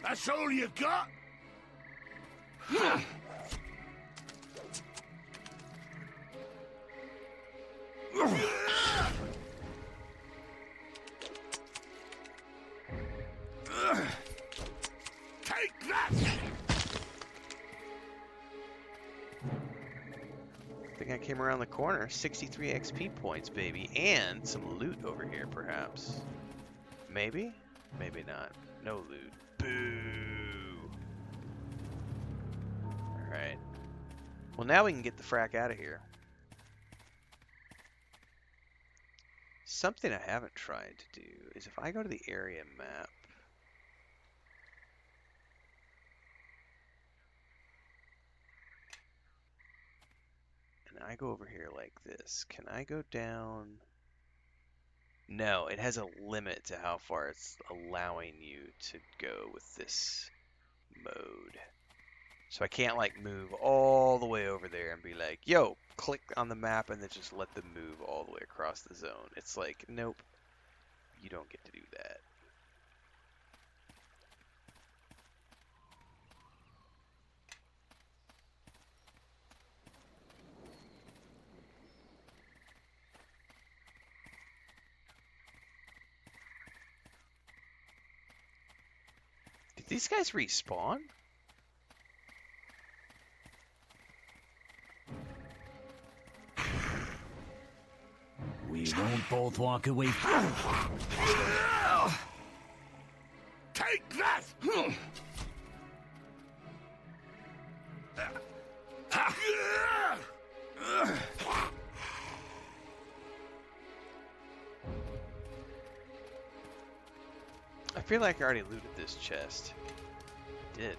That's all you got? Take that! I think I came around the corner. 63 XP points, baby. And some loot over here, perhaps. Maybe? Maybe not. No loot. Boo! Alright. Well, now we can get the frack out of here. Something I haven't tried to do is if I go to the area map. And I go over here like this. Can I go down? No, it has a limit to how far it's allowing you to go with this mode. So I can't like move all the way over there and be like, yo, click on the map and then just let them move all the way across the zone. It's like, nope, you don't get to do that. Did these guys respawn? We won't both walk away. Take that! I feel like I already looted this chest. I did.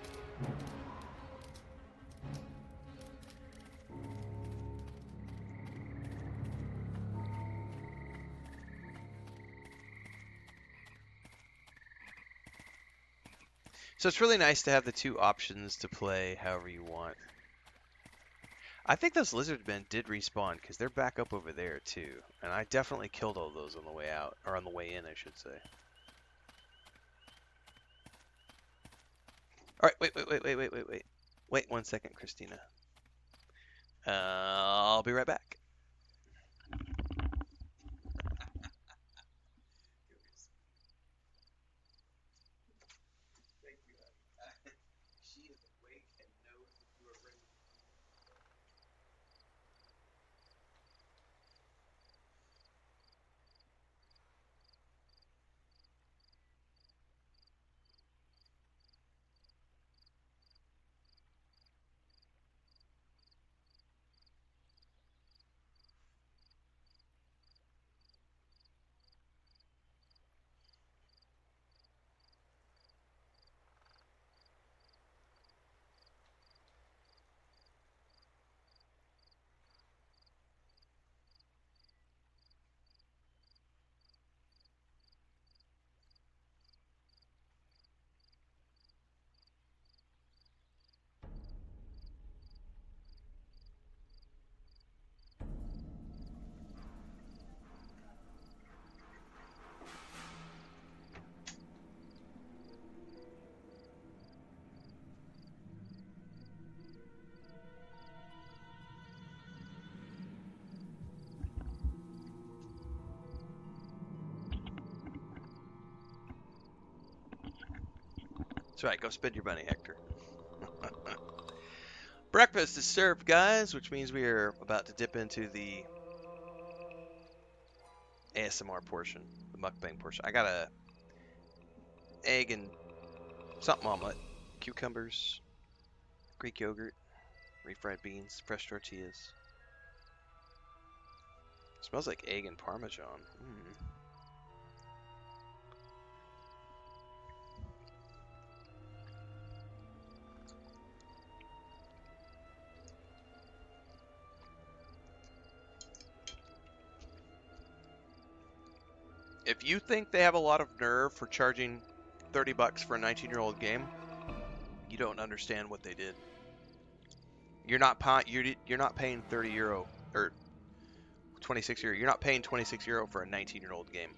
So it's really nice to have the two options to play however you want. I think those lizard men did respawn because they're back up over there too. And I definitely killed all those on the way out, or on the way in, I should say. All right, wait. Wait 1 second, Christina. I'll be right back. That's right, go spend your money, Hector. Breakfast is served, guys, which means we are about to dip into the ASMR portion, the mukbang portion. I got a egg and something omelet, cucumbers, Greek yogurt, refried beans, fresh tortillas. Smells like egg and parmesan. If you think they have a lot of nerve for charging $30 for a 19-year-old game, you don't understand what they did. You're not paying 30 euro or 26 euro. You're not paying 26 euro for a 19-year-old game.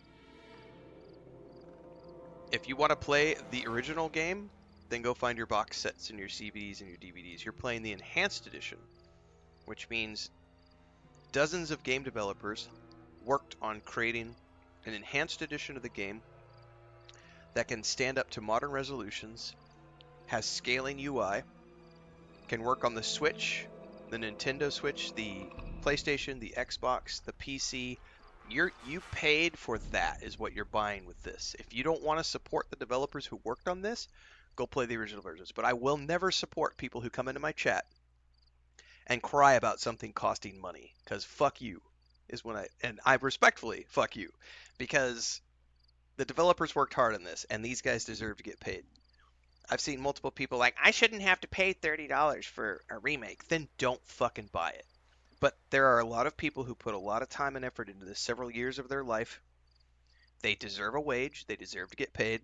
If you want to play the original game, then go find your box sets and your CVs and your DVDs. You're playing the Enhanced Edition, which means dozens of game developers worked on creating an enhanced edition of the game that can stand up to modern resolutions, has scaling UI, can work on the Switch, the Nintendo Switch, the PlayStation, the Xbox, the PC. You paid for that is what you're buying with this. If you don't want to support the developers who worked on this, go play the original versions. But I will never support people who come into my chat and cry about something costing money, because fuck you is when I respectfully fuck you, because the developers worked hard on this and these guys deserve to get paid. I've seen multiple people like, I shouldn't have to pay $30 for a remake. Then don't fucking buy it. But there are a lot of people who put a lot of time and effort into this, several years of their life. They deserve a wage. They deserve to get paid.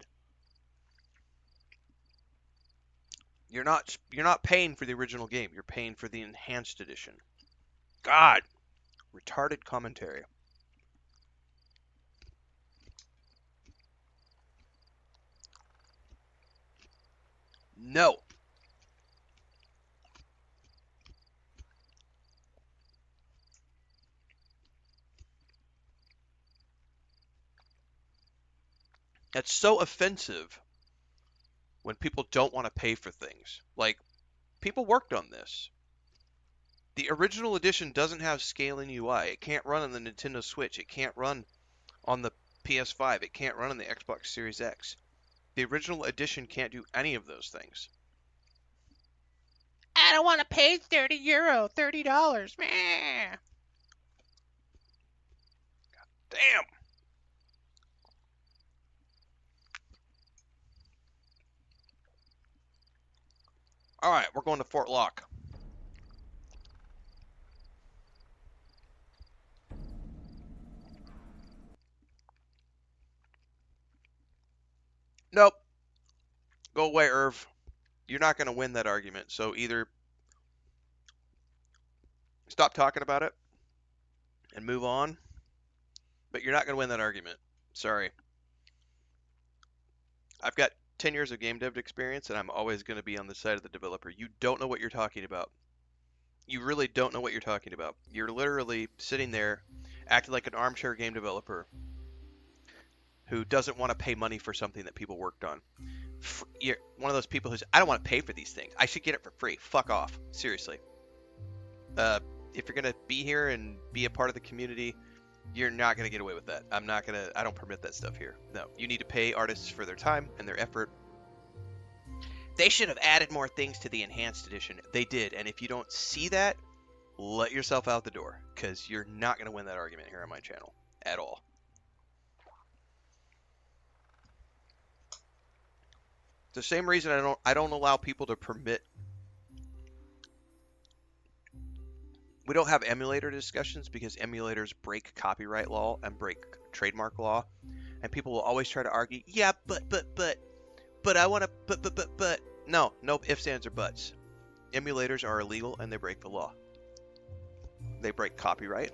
You're not paying for the original game. You're paying for the enhanced edition. God, retarded commentary. No. It's so offensive when people don't want to pay for things. Like, people worked on this. The original edition doesn't have scaling UI. It can't run on the Nintendo Switch. It can't run on the PS5. It can't run on the Xbox Series X. The original edition can't do any of those things. I don't want to pay €30, $30. Meh. Damn. All right, we're going to Fort Lock. Nope. Go away, Irv. You're not going to win that argument. So either stop talking about it and move on, but you're not going to win that argument. Sorry. I've got 10 years of game dev experience, and I'm always going to be on the side of the developer. You don't know what you're talking about. You really don't know what you're talking about. You're literally sitting there acting like an armchair game developer who doesn't want to pay money for something that people worked on. You're one of those people who's, I don't want to pay for these things. I should get it for free. Fuck off. Seriously. If you're going to be here and be a part of the community, you're not going to get away with that. I don't permit that stuff here. No, you need to pay artists for their time and their effort. They should have added more things to the enhanced edition. They did. And if you don't see that, let yourself out the door, because you're not going to win that argument here on my channel at all. The same reason I don't allow people to permit. We don't have emulator discussions because emulators break copyright law and break trademark law, and people will always try to argue, yeah, but I want to but no ifs, ands, or buts. Emulators are illegal and they break the law. They break copyright.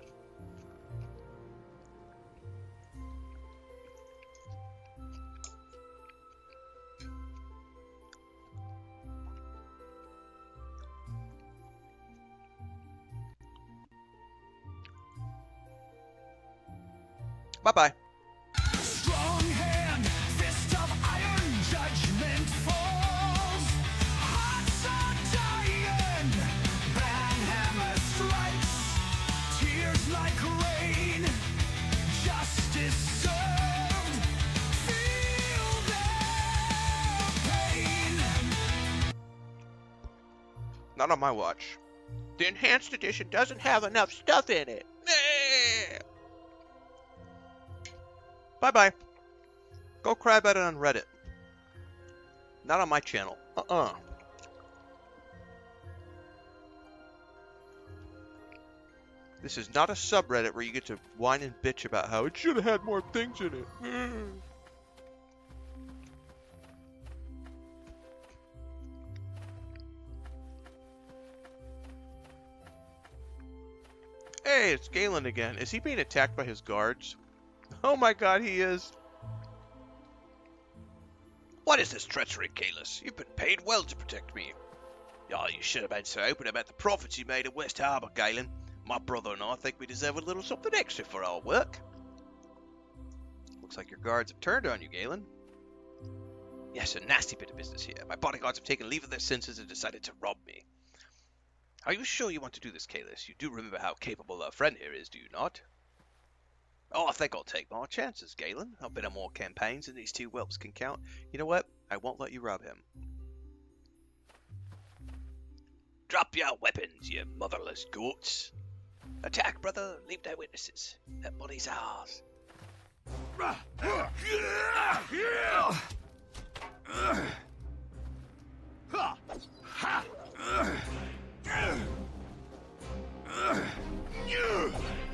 Bye-bye. Strong hand, fist of iron, judgment falls. Hearts are dying, banhammer strikes. Tears like rain, justice served. Feel their pain. Not on my watch. The enhanced edition doesn't have enough stuff in it. Bye-bye. Go cry about it on Reddit. Not on my channel. This is not a subreddit where you get to whine and bitch about how it should have had more things in it. Hey, it's Galen again. Is he being attacked by his guards? Oh my god, he is. What is this treachery, Kalis? You've been paid well to protect me. Oh, you should have been so open about the profits you made at West Harbour, Galen. My brother and I think we deserve a little something extra for our work. Looks like your guards have turned on you, Galen. Yes, a nasty bit of business here. My bodyguards have taken leave of their senses and decided to rob me. Are you sure you want to do this, Kalis? You do remember how capable our friend here is, do you not? Oh, I think I'll take my chances, Galen. I've been on more campaigns than these two whelps can count. You know what? I won't let you rob him. Drop your weapons, you motherless goats. Attack, brother. Leave no witnesses. That body's ours.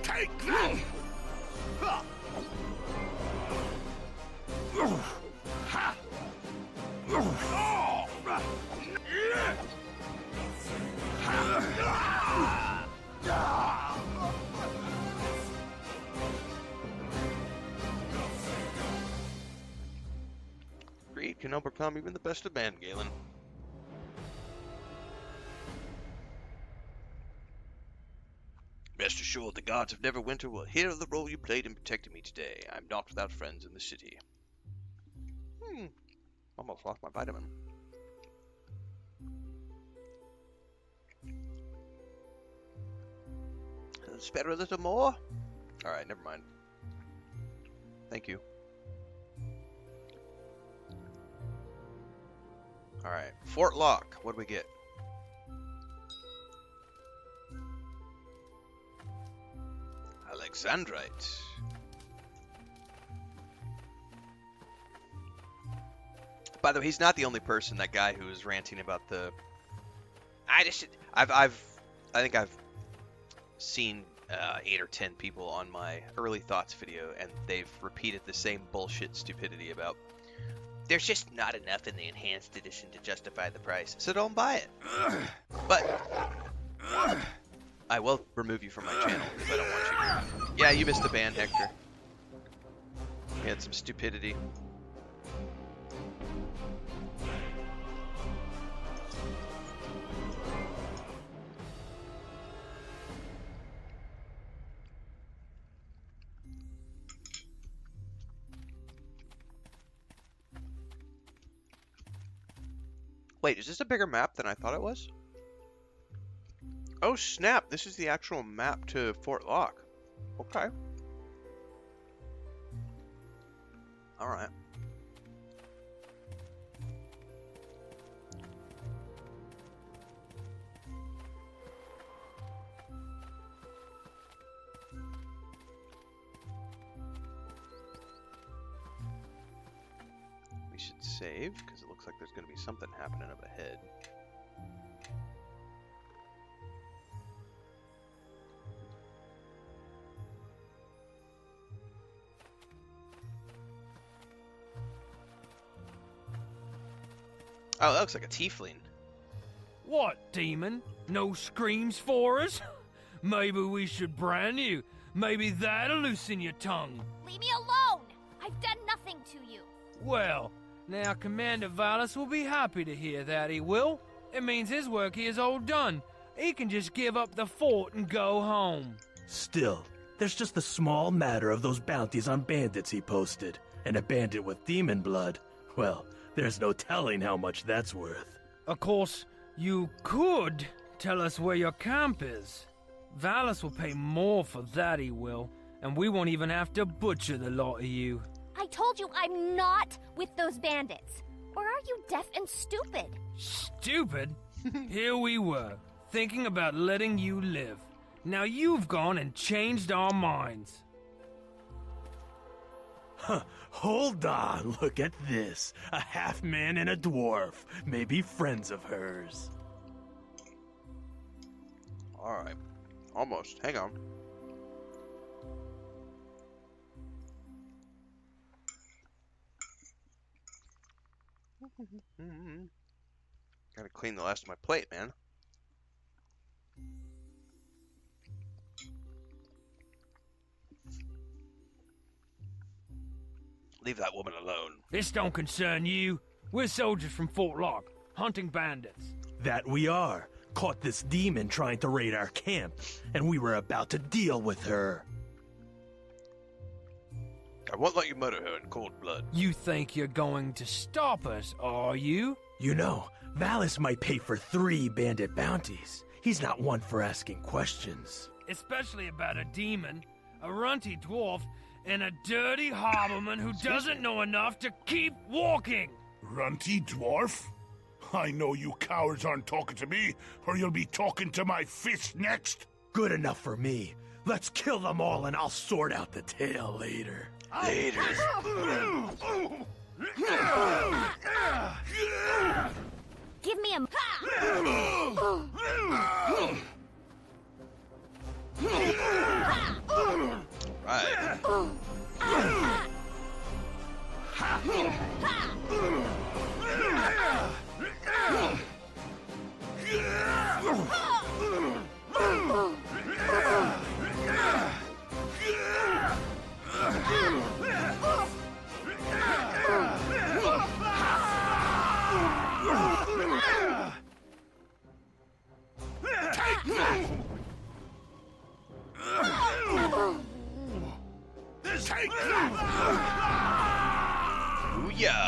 Take that! Greed can overcome even the best of men, Galen. Rest assured, the gods of Neverwinter will hear of the role you played in protecting me today. I'm not without friends in the city. Almost lost my vitamin. Spare a little more? Alright, never mind. Thank you. Alright, Fort Locke. What do we get? Alexandrite. By the way, he's not the only person. That guy who was ranting about the. I think I've seen 8 or 10 people on my early thoughts video, and they've repeated the same bullshit stupidity about. There's just not enough in the enhanced edition to justify the price, so don't buy it. But I will remove you from my channel because I don't want you. Yeah, you missed the ban, Hector. You had some stupidity. Wait, is this a bigger map than I thought it was? Oh snap, this is the actual map to Fort Locke. Okay. Alright. We should save, because it looks like there's going to be something happening up ahead. Oh, that looks like a tiefling. What, demon? No screams for us? Maybe we should brand you. Maybe that'll loosen your tongue. Leave me alone! I've done nothing to you. Well, now Commander Valis will be happy to hear that, he will. It means his work here is all done. He can just give up the fort and go home. Still, there's just the small matter of those bounties on bandits he posted. And a bandit with demon blood, well, there's no telling how much that's worth. Of course, you could tell us where your camp is. Valis will pay more for that, he will. And we won't even have to butcher the lot of you. I told you I'm not with those bandits. Or are you deaf and stupid? Stupid? Here we were, thinking about letting you live. Now you've gone and changed our minds. Huh, hold on, look at this. A half-man and a dwarf, maybe friends of hers. Alright. Almost. Hang on. Gotta clean the last of my plate, man. Leave that woman alone. This don't concern you. We're soldiers from Fort Lock, hunting bandits. That we are. Caught this demon trying to raid our camp, and we were about to deal with her. I won't let you murder her in cold blood. You think you're going to stop us, are you? You know, Valis might pay for 3 bandit bounties. He's not one for asking questions. Especially about a demon, a runty dwarf, and a dirty harborman who doesn't know enough to keep walking. Runty dwarf? I know you cowards aren't talking to me, or you'll be talking to my fist next. Good enough for me. Let's kill them all and I'll sort out the tale later. Later. Give me a... Right.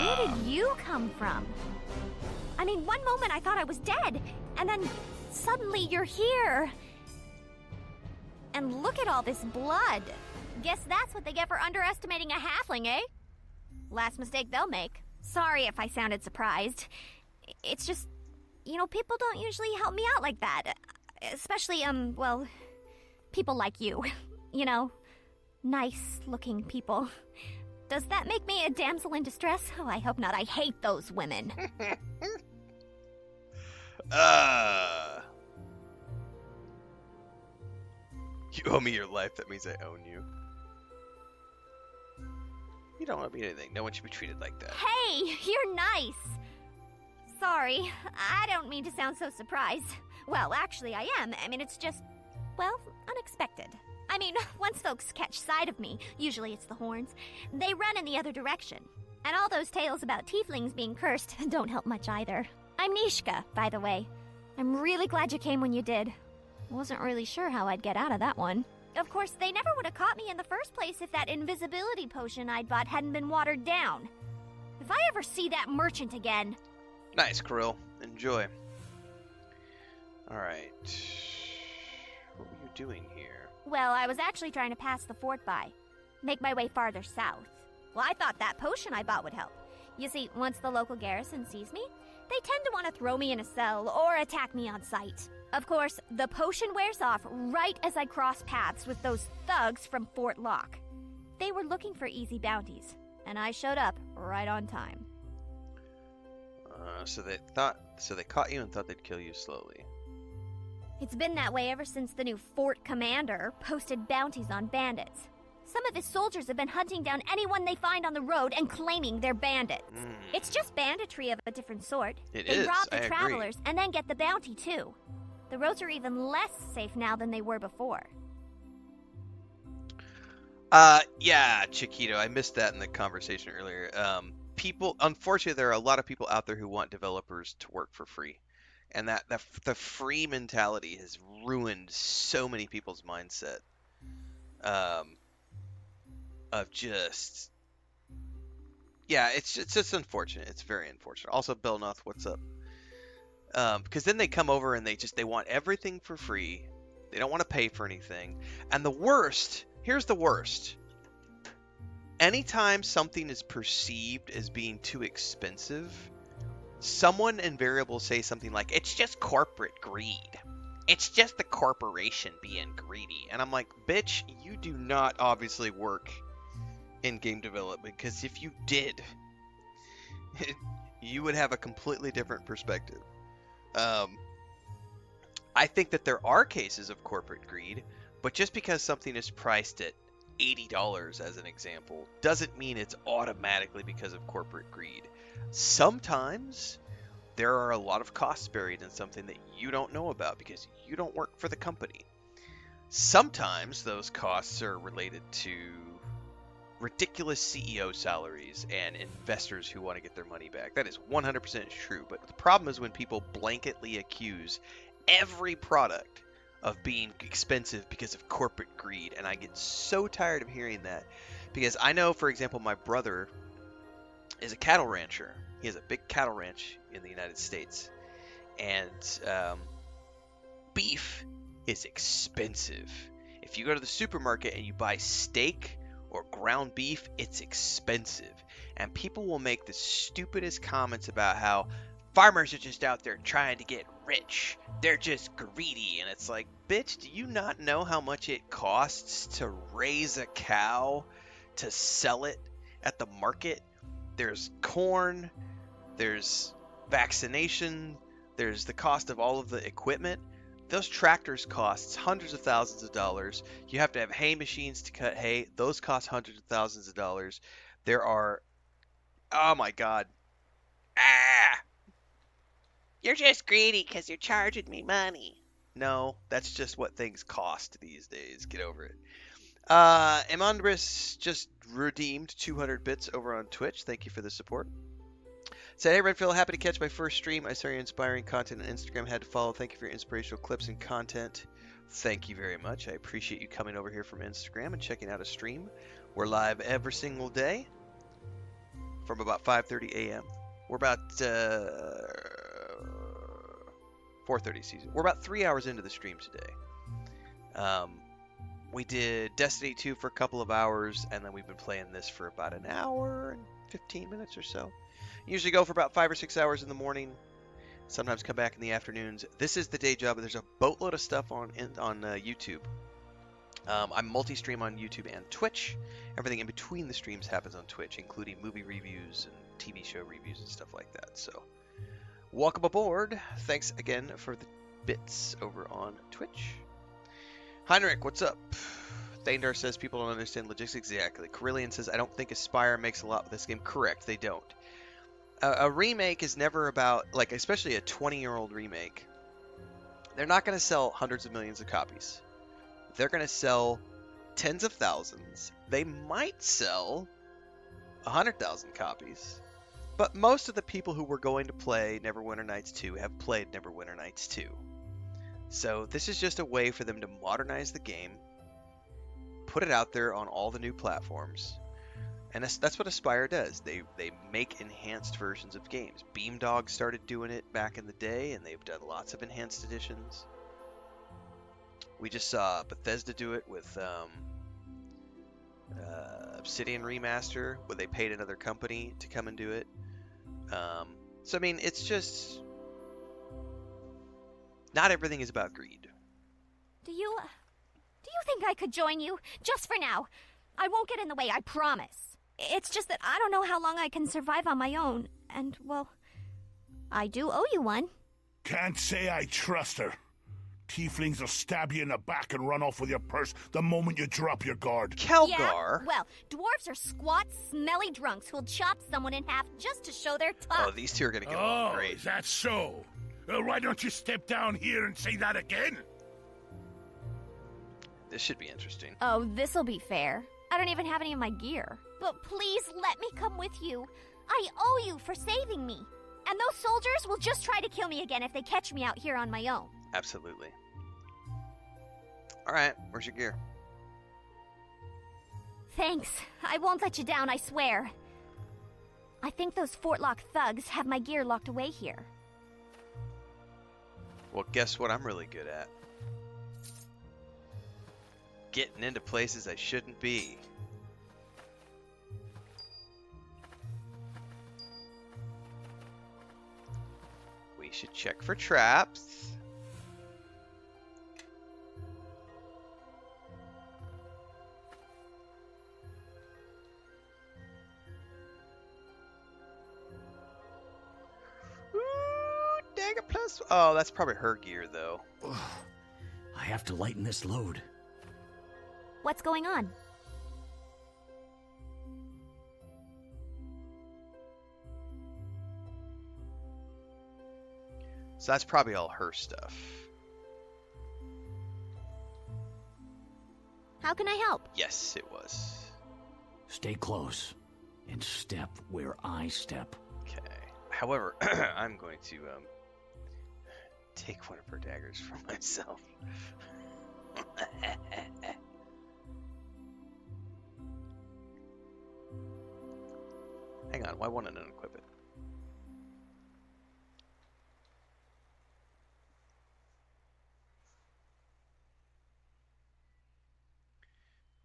Where did you come from? I mean, one moment I thought I was dead, and then suddenly you're here. And look at all this blood. Guess that's what they get for underestimating a halfling, eh? Last mistake they'll make. Sorry if I sounded surprised. It's just, you know, people don't usually help me out like that. Especially, well, people like you. You know, nice-looking people. Does that make me a damsel in distress? Oh, I hope not. I hate those women. You owe me your life. That means I own you. You don't owe me anything. No one should be treated like that. Hey, you're nice. Sorry, I don't mean to sound so surprised. Well, actually, I am. I mean, it's just, well, unexpected. I mean, once folks catch sight of me, usually it's the horns, they run in the other direction. And all those tales about tieflings being cursed don't help much either. I'm Nishka, by the way. I'm really glad you came when you did. Wasn't really sure how I'd get out of that one. Of course, they never would have caught me in the first place if that invisibility potion I'd bought hadn't been watered down. If I ever see that merchant again... Nice, Krill. Enjoy. Alright. What were you doing here? Well, I was actually trying to pass the fort by. Make my way farther south. Well, I thought that potion I bought would help. You see, once the local garrison sees me, they tend to want to throw me in a cell or attack me on sight. Of course, the potion wears off right as I cross paths with those thugs from Fort Lock. They were looking for easy bounties, and I showed up right on time. So they caught you and thought they'd kill you slowly. It's been that way ever since the new fort commander posted bounties on bandits. Some of his soldiers have been hunting down anyone they find on the road and claiming they're bandits. It's just banditry of a different sort. They rob the travelers and then get the bounty too. The roads are even less safe now than they were before. Yeah, Chiquito, I missed that in the conversation earlier. Unfortunately, there are a lot of people out there who want developers to work for free. And the free mentality has ruined so many people's mindset. Of just... Yeah, it's just unfortunate. It's very unfortunate. Also, Belnoth, what's up? Because then they come over and they want everything for free. They don't want to pay for anything. And the worst, here's the worst. Anytime something is perceived as being too expensive, someone invariably will say something like, it's just corporate greed. It's just the corporation being greedy. And I'm like, bitch, you do not obviously work in game development, because if you did, you would have a completely different perspective. I think that there are cases of corporate greed, but just because something is priced at $80 as an example doesn't mean it's automatically because of corporate greed. Sometimes there are a lot of costs buried in something that you don't know about because you don't work for the company. Sometimes those costs are related to ridiculous CEO salaries and investors who want to get their money back. That is 100% true. But the problem is when people blanketly accuse every product of being expensive because of corporate greed. And I get so tired of hearing that. Because I know, for example, my brother is a cattle rancher. He has a big cattle ranch in the United States. And beef is expensive. If you go to the supermarket and you buy steak or ground beef, it's expensive. And people will make the stupidest comments about how farmers are just out there trying to get rich. They're just greedy. And it's like, bitch, do you not know how much it costs to raise a cow, to sell it at the market? There's corn, there's vaccination, there's the cost of all of the equipment. Those tractors cost hundreds of thousands of dollars. You have to have hay machines to cut hay. Those cost hundreds of thousands of dollars. There are, oh my God. You're just greedy because you're charging me money. No, that's just what things cost these days. Get over it. Emondris just redeemed 200 bits over on Twitch. Thank you for the support. Said, hey, Renfail, happy to catch my first stream. I saw your inspiring content on Instagram. Had to follow. Thank you for your inspirational clips and content. Thank you very much. I appreciate you coming over here from Instagram and checking out a stream. We're live every single day from about 5:30 a.m. We're about 4:30 season. We're about 3 hours into the stream today. We did Destiny 2 for a couple of hours, and then we've been playing this for about an hour and 15 minutes or so. Usually go for about 5 or 6 hours in the morning. Sometimes come back in the afternoons. This is the day job. There's a boatload of stuff on YouTube. I multi-stream on YouTube and Twitch. Everything in between the streams happens on Twitch, including movie reviews and TV show reviews and stuff like that. So, welcome aboard. Thanks again for the bits over on Twitch. Heinrich, what's up? Thandar says people don't understand logistics. Exactly. Carillion says, I don't think Aspire makes a lot with this game. Correct, they don't. A remake is never about, like, especially a 20-year-old remake. They're not going to sell hundreds of millions of copies. They're going to sell tens of thousands. They might sell 100,000 copies. But most of the people who were going to play Neverwinter Nights 2 have played Neverwinter Nights 2. So this is just a way for them to modernize the game, put it out there on all the new platforms. And that's what Aspire does. They make enhanced versions of games. Beamdog started doing it back in the day, and they've done lots of enhanced editions. We just saw Bethesda do it with Obsidian Remaster, where they paid another company to come and do it. So, I mean, it's just... Not everything is about greed. Do you think I could join you? Just for now. I won't get in the way, I promise. It's just that I don't know how long I can survive on my own. And, well, I do owe you one. Can't say I trust her. Tieflings will stab you in the back and run off with your purse the moment you drop your guard. Kelgar? Yeah, well, dwarves are squat, smelly drunks who'll chop someone in half just to show they're tough. Oh, these two are going to get along great. Is that so? Why don't you step down here and say that again? This should be interesting. Oh, this'll be fair. I don't even have any of my gear. But please let me come with you. I owe you for saving me. And those soldiers will just try to kill me again if they catch me out here on my own. Absolutely. Alright, where's your gear? Thanks. I won't let you down, I swear. I think those Fortlock thugs have my gear locked away here. Well, guess what I'm really good at? Getting into places I shouldn't be. We should check for traps. Ooh, dagger plus. Oh, that's probably her gear, though. I have to lighten this load. What's going on? So that's probably all her stuff. How can I help? Yes, it was. Stay close and step where I step. Okay. However, I'm going to take one of her daggers for myself. Hang on, why won't it unequip it?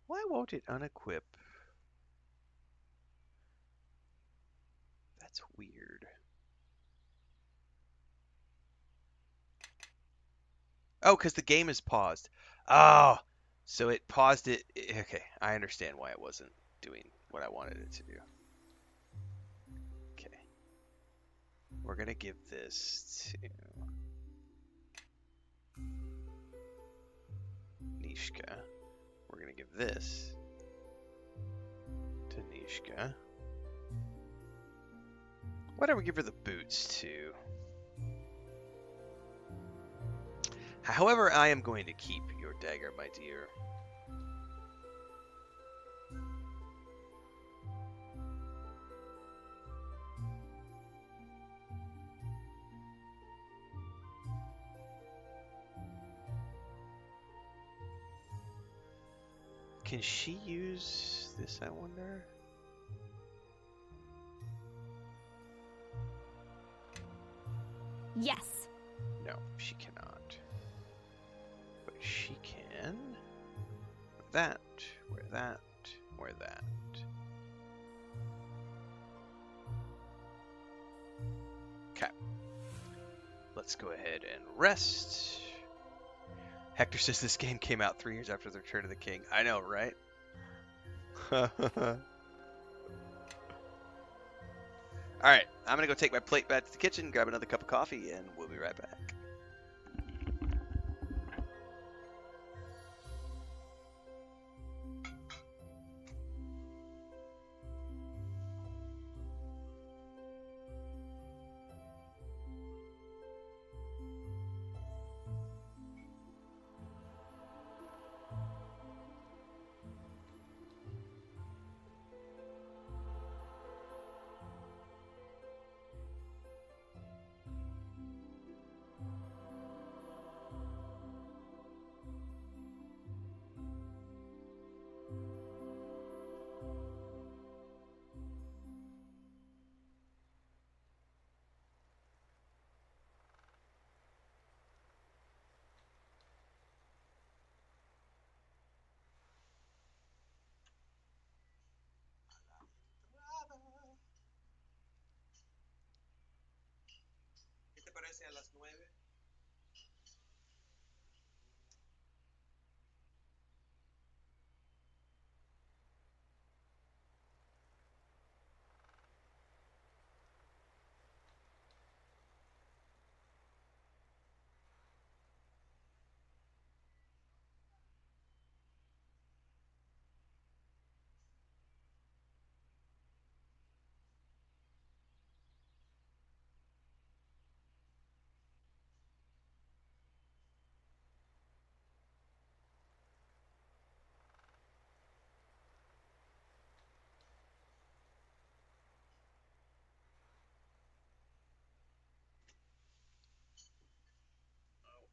Why won't it unequip? That's weird. Oh, because the game is paused. Oh, so it paused it. Okay, I understand why it wasn't doing what I wanted it to do. Okay. We're going to give this to Nishka. We're going to give this to Nishka. Why don't we give her the boots too? However, I am going to keep your dagger, my dear. Can she use this, I wonder? Yes. No, she cannot. But she can. That, wear that, wear that. Okay. Let's go ahead and rest. Hector says this game came out 3 years after the Return of the King. I know, right? Alright, I'm gonna go take my plate back to the kitchen, grab another cup of coffee, and we'll be right back.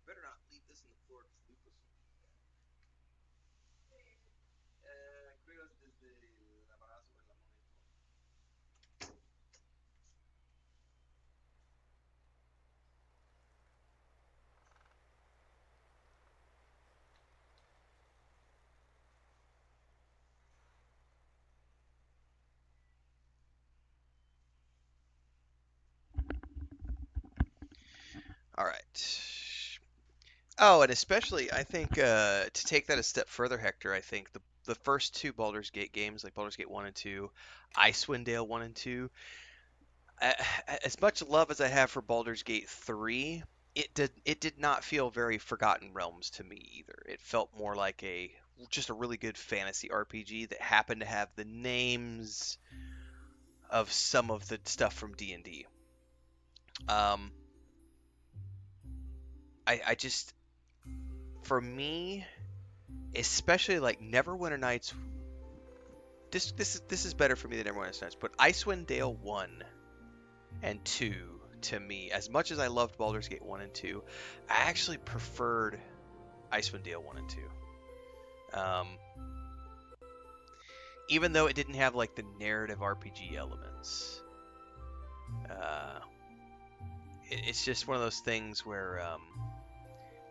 Better not leave this on the floor because Lucas will be back. Creo desde la parada sobre la moneda. All right. Oh, and especially, I think, to take that a step further, Hector, I think the first two Baldur's Gate games, like Baldur's Gate 1 and 2, Icewind Dale 1 and 2, as much love as I have for Baldur's Gate 3, it did not feel very Forgotten Realms to me either. It felt more like just a really good fantasy RPG that happened to have the names of some of the stuff from D&D. I just, for me, especially like Neverwinter Nights this is better for me than everyone else, but Icewind Dale 1 and 2 to me, as much as I loved Baldur's Gate 1 and 2, I actually preferred Icewind Dale 1 and 2. Even though it didn't have like the narrative RPG elements. It's just one of those things where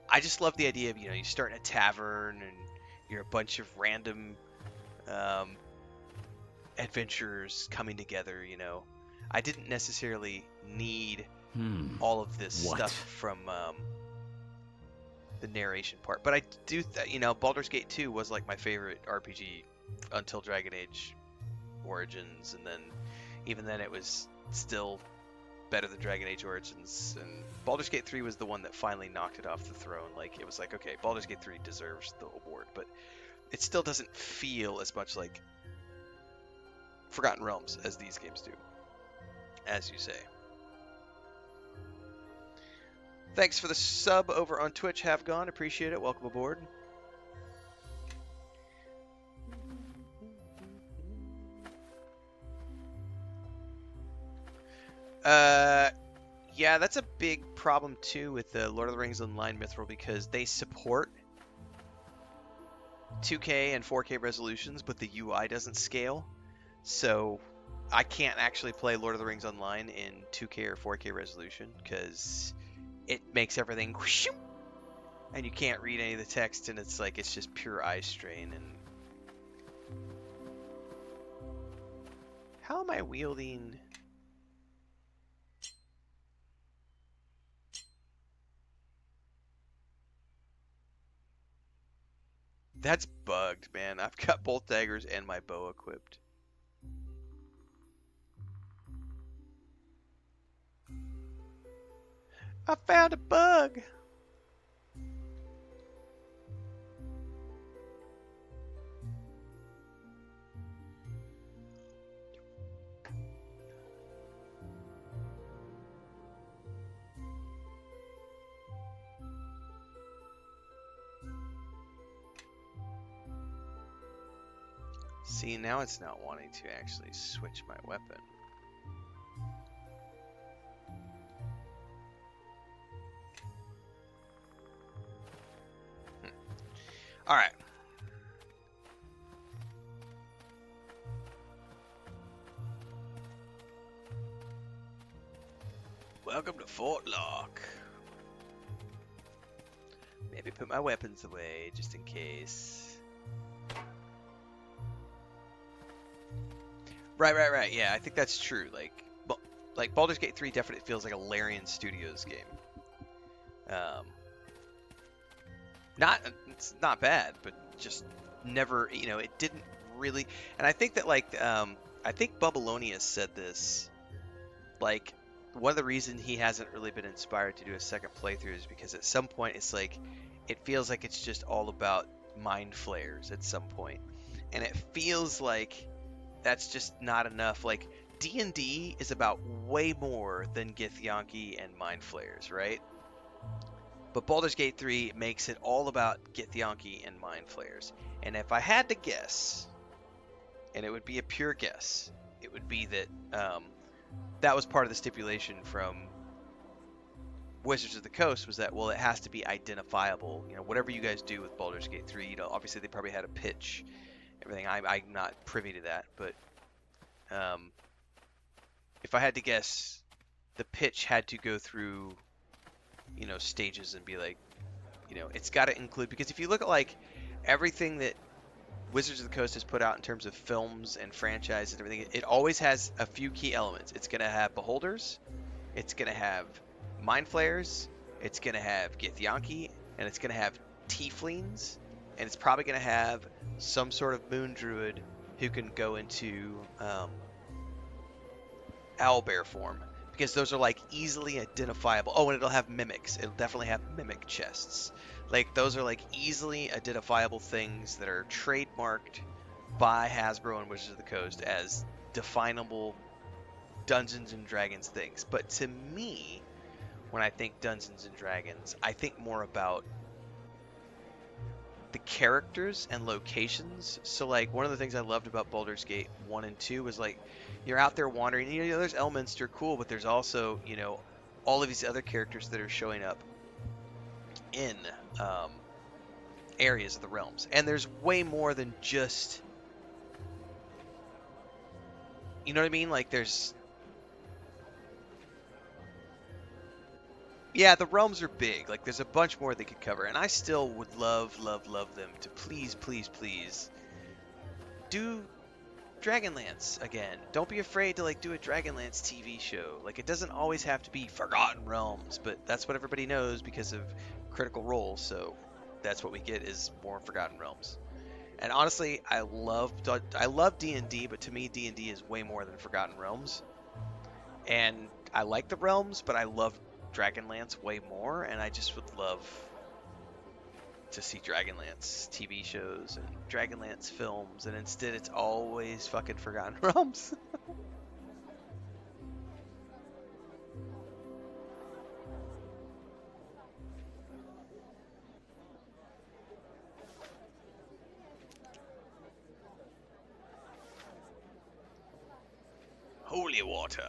I just love the idea of, you start in a tavern and you're a bunch of random adventurers coming together, I didn't necessarily need all of this stuff from the narration part. But I do, Baldur's Gate 2 was like my favorite RPG until Dragon Age Origins, and then even then it was still better than Dragon Age Origins, and Baldur's Gate 3 was the one that finally knocked it off the throne. Like, it was like, okay, Baldur's Gate 3 deserves the award, but it still doesn't feel as much like Forgotten Realms as these games do, as you say. Thanks for the sub over on Twitch, Have Gone. Appreciate it. Welcome aboard. Yeah, that's a big problem too with the Lord of the Rings Online Mithril, because they support 2K and 4K resolutions, but the UI doesn't scale. So I can't actually play Lord of the Rings Online in 2K or 4K resolution because it makes everything whoosh, and you can't read any of the text, and it's like it's just pure eye strain. And how am I wielding? That's bugged, man. I've got both daggers and my bow equipped. I found a bug! See, now it's not wanting to actually switch my weapon. Alright. Welcome to Fort Lock. Maybe put my weapons away just in case. Right. Yeah, I think that's true. Like Baldur's Gate 3 definitely feels like a Larian Studios game. It's not bad, but just never, it didn't really. And I think that I think Bubbalonius said this. Like, one of the reasons he hasn't really been inspired to do a second playthrough is because at some point it's like, it feels like it's just all about mind flayers at some point, and it feels like that's just not enough. Like, D&D is about way more than Githyanki and mind flayers, right? But Baldur's Gate 3 makes it all about Githyanki and mind flayers. And if I had to guess, and it would be a pure guess, it would be that that was part of the stipulation from Wizards of the Coast, was that, well, it has to be identifiable. Whatever you guys do with Baldur's Gate 3, obviously they probably had a pitch, everything. I'm not privy to that, but if I had to guess, the pitch had to go through, stages and be like, it's got to include, because if you look at like everything that Wizards of the Coast has put out in terms of films and franchises and everything, it always has a few key elements. It's going to have beholders, it's going to have mind flayers, it's going to have Githyanki, and it's going to have tieflings, and it's probably going to have some sort of moon druid who can go into owlbear form, because those are like easily identifiable. Oh, and it'll have mimics. It'll definitely have mimic chests. Like, those are like easily identifiable things that are trademarked by Hasbro and Wizards of the Coast as definable Dungeons and Dragons things. But to me, when I think Dungeons and Dragons, I think more about the characters and locations. So like one of the things I loved about Baldur's Gate 1 and 2 was like you're out there wandering, you know, there's Elminster, cool, but there's also, you know, all of these other characters that are showing up in areas of the realms. And there's way more than just, you know what I mean? Like there's, yeah, the realms are big. Like there's a bunch more they could cover. And I still would love them to please do Dragonlance again. Don't be afraid to like do a Dragonlance TV show. Like it doesn't always have to be Forgotten Realms, but that's what everybody knows because of Critical Role. So that's what we get is more Forgotten Realms. And honestly, I love D&D, but to me D&D is way more than Forgotten Realms. And I like the realms, but I love Dragonlance way more, and I just would love to see Dragonlance TV shows and Dragonlance films, and instead it's always fucking Forgotten Realms. Holy water.